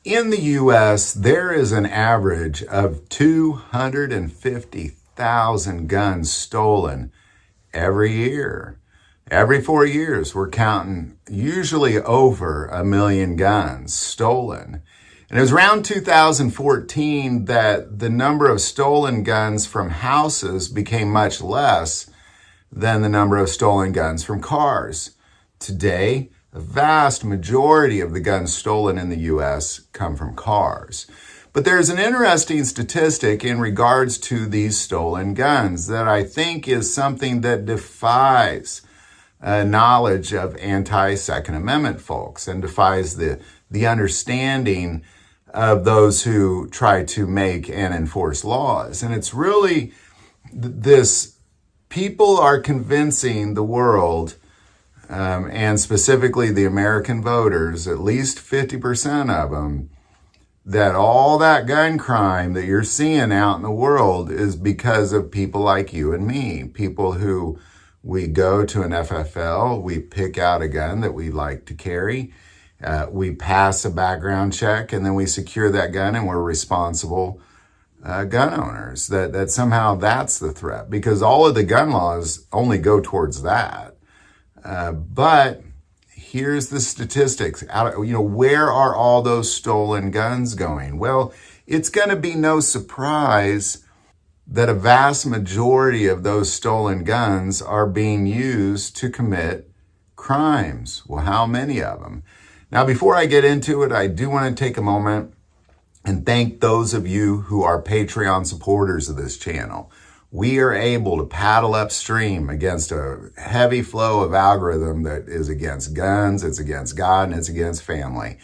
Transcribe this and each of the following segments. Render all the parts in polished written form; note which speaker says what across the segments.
Speaker 1: In the U.S., there is an average of 250,000 guns stolen every year. Every 4 years, we're counting usually over 1 million guns stolen. And it was around 2014 that the number of stolen guns from houses became much less than the number of stolen guns from cars. Today, a vast majority of the guns stolen in the U.S. come from cars. But there's an interesting statistic in regards to these stolen guns that I think is something that defies knowledge of anti-Second Amendment folks and defies the understanding of those who try to make and enforce laws. And it's really this: people are convincing the world, and specifically the American voters, at least 50% of them, that all that gun crime that you're seeing out in the world is because of people like you and me, people who we go to an FFL, we pick out a gun that we like to carry, we pass a background check, and then we secure that gun, and we're responsible gun owners. That somehow that's the threat, because all of the gun laws only go towards that. But here's the statistics. Where are all those stolen guns going? Well, it's going to be no surprise that a vast majority of those stolen guns are being used to commit crimes. Well, how many of them? Now, before I get into it, I do want to take a moment and thank those of you who are Patreon supporters of this channel. We are able to paddle upstream against a heavy flow of algorithm that is against guns, it's against God, and it's against family.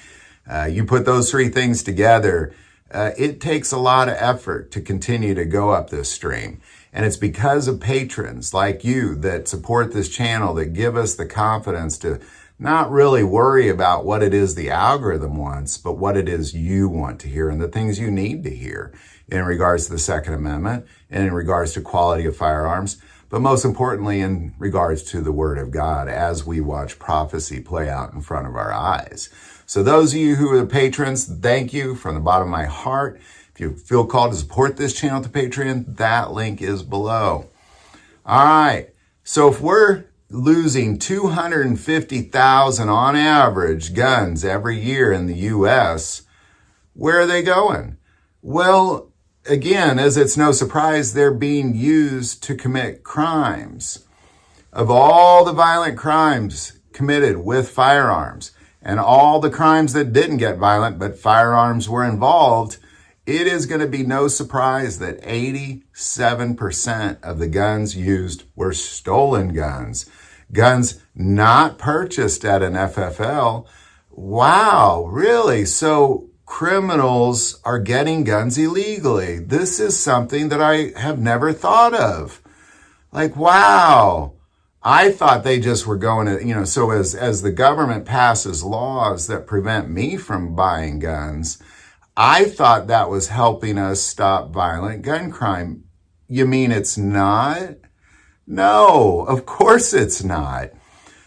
Speaker 1: You put those three things together, it takes a lot of effort to continue to go up this stream. And it's because of patrons like you that support this channel, that give us the confidence to not really worry about what it is the algorithm wants, but what it is you want to hear and the things you need to hear in regards to the Second Amendment and in regards to quality of firearms, but most importantly in regards to the Word of God as we watch prophecy play out in front of our eyes. So those of you who are the patrons, thank you from the bottom of my heart. If you feel called to support this channel to Patreon, that link is below. All right, so if we're losing 250,000 on average guns every year in the U.S., where are they going? Well, again, as it's no surprise, they're being used to commit crimes. Of all the violent crimes committed with firearms and all the crimes that didn't get violent but firearms were involved, it is going to be no surprise that 87% of the guns used were stolen guns. Guns not purchased at an FFL. Wow, really? So criminals are getting guns illegally. This is something that I have never thought of. Like, wow. I thought they just were going to, so as the government passes laws that prevent me from buying guns, I thought that was helping us stop violent gun crime. You mean it's not? No, of course it's not.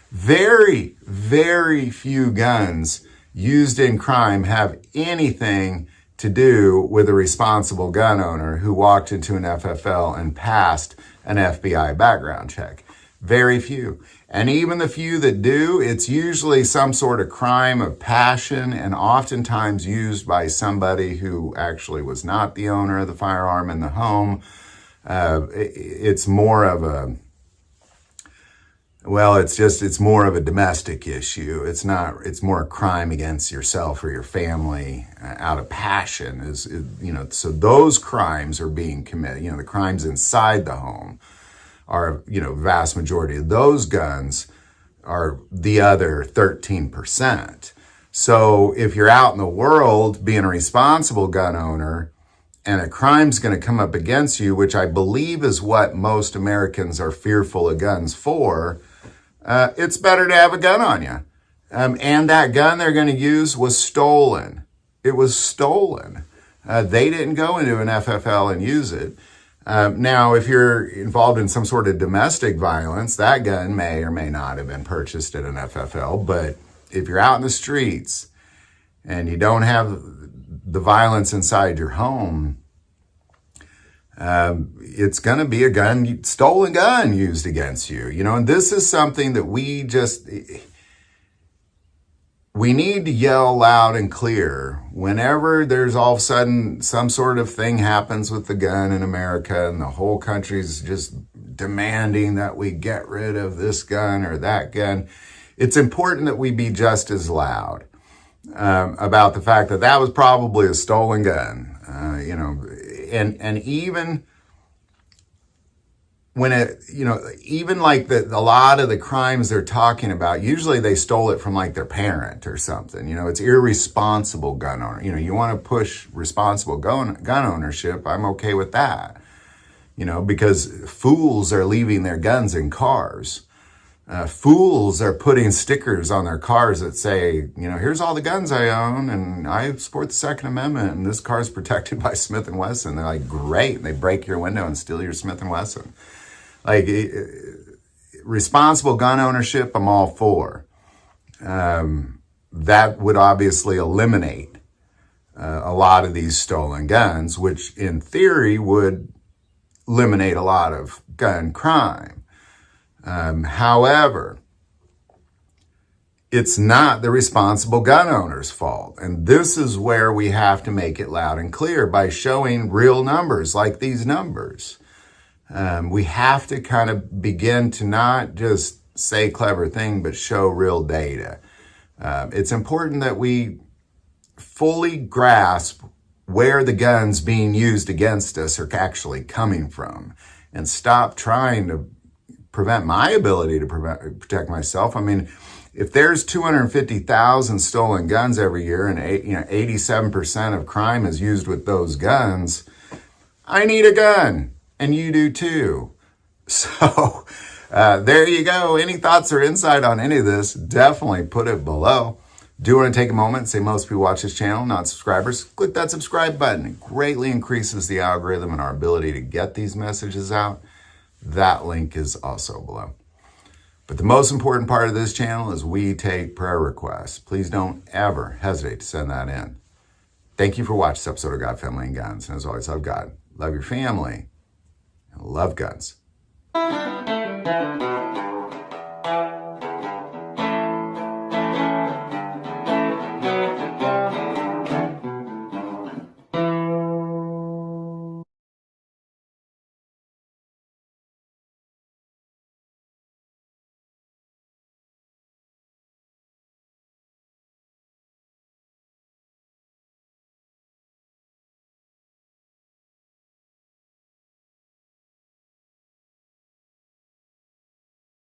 Speaker 1: Very, very few guns used in crime have anything to do with a responsible gun owner who walked into an FFL and passed an FBI background check. Very few. And even the few that do, it's usually some sort of crime of passion and oftentimes used by somebody who actually was not the owner of the firearm in the home. It's more of a, well, it's more of a domestic issue. It's more a crime against yourself or your family out of passion so those crimes are being committed. The crimes inside the home are, vast majority of those guns are the other 13%. So if you're out in the world being a responsible gun owner and a crime's going to come up against you, which I believe is what most Americans are fearful of guns for, it's better to have a gun on you. And that gun they're going to use was stolen. It was stolen. They didn't go into an FFL and use it. Now, if you're involved in some sort of domestic violence, that gun may or may not have been purchased at an FFL. But if you're out in the streets and you don't have the violence inside your home, it's going to be a stolen gun used against you, and this is something that we need to yell loud and clear whenever there's all of a sudden some sort of thing happens with the gun in America and the whole country's just demanding that we get rid of this gun or that gun. It's important that we be just as loud about the fact that that was probably a stolen gun, and even when even like a lot of the crimes they're talking about, usually they stole it from like their parent or something. It's irresponsible gun owner. You want to push responsible gun ownership. I'm okay with that. Because fools are leaving their guns in cars. Fools are putting stickers on their cars that say, here's all the guns I own and I support the Second Amendment and this car is protected by Smith & Wesson. They're like, great. And they break your window and steal your Smith & Wesson. Like, responsible gun ownership, I'm all for. That would obviously eliminate a lot of these stolen guns, which in theory would eliminate a lot of gun crime. However, it's not the responsible gun owner's fault. And this is where we have to make it loud and clear by showing real numbers like these numbers. We have to kind of begin to not just say clever thing, but show real data. It's important that we fully grasp where the guns being used against us are actually coming from and stop trying to prevent my ability to protect myself. I mean, if there's 250,000 stolen guns every year and 87% of crime is used with those guns, I need a gun. And you do too. So there you go. Any thoughts or insight on any of this, definitely put it below. Do want to take a moment and say most people watch this channel, not subscribers. Click that subscribe button. It greatly increases the algorithm and our ability to get these messages out. That link is also below. But the most important part of this channel is we take prayer requests. Please don't ever hesitate to send that in. Thank you for watching this episode of God, Family, and Guns. And as always, love God, love your family, and love guns.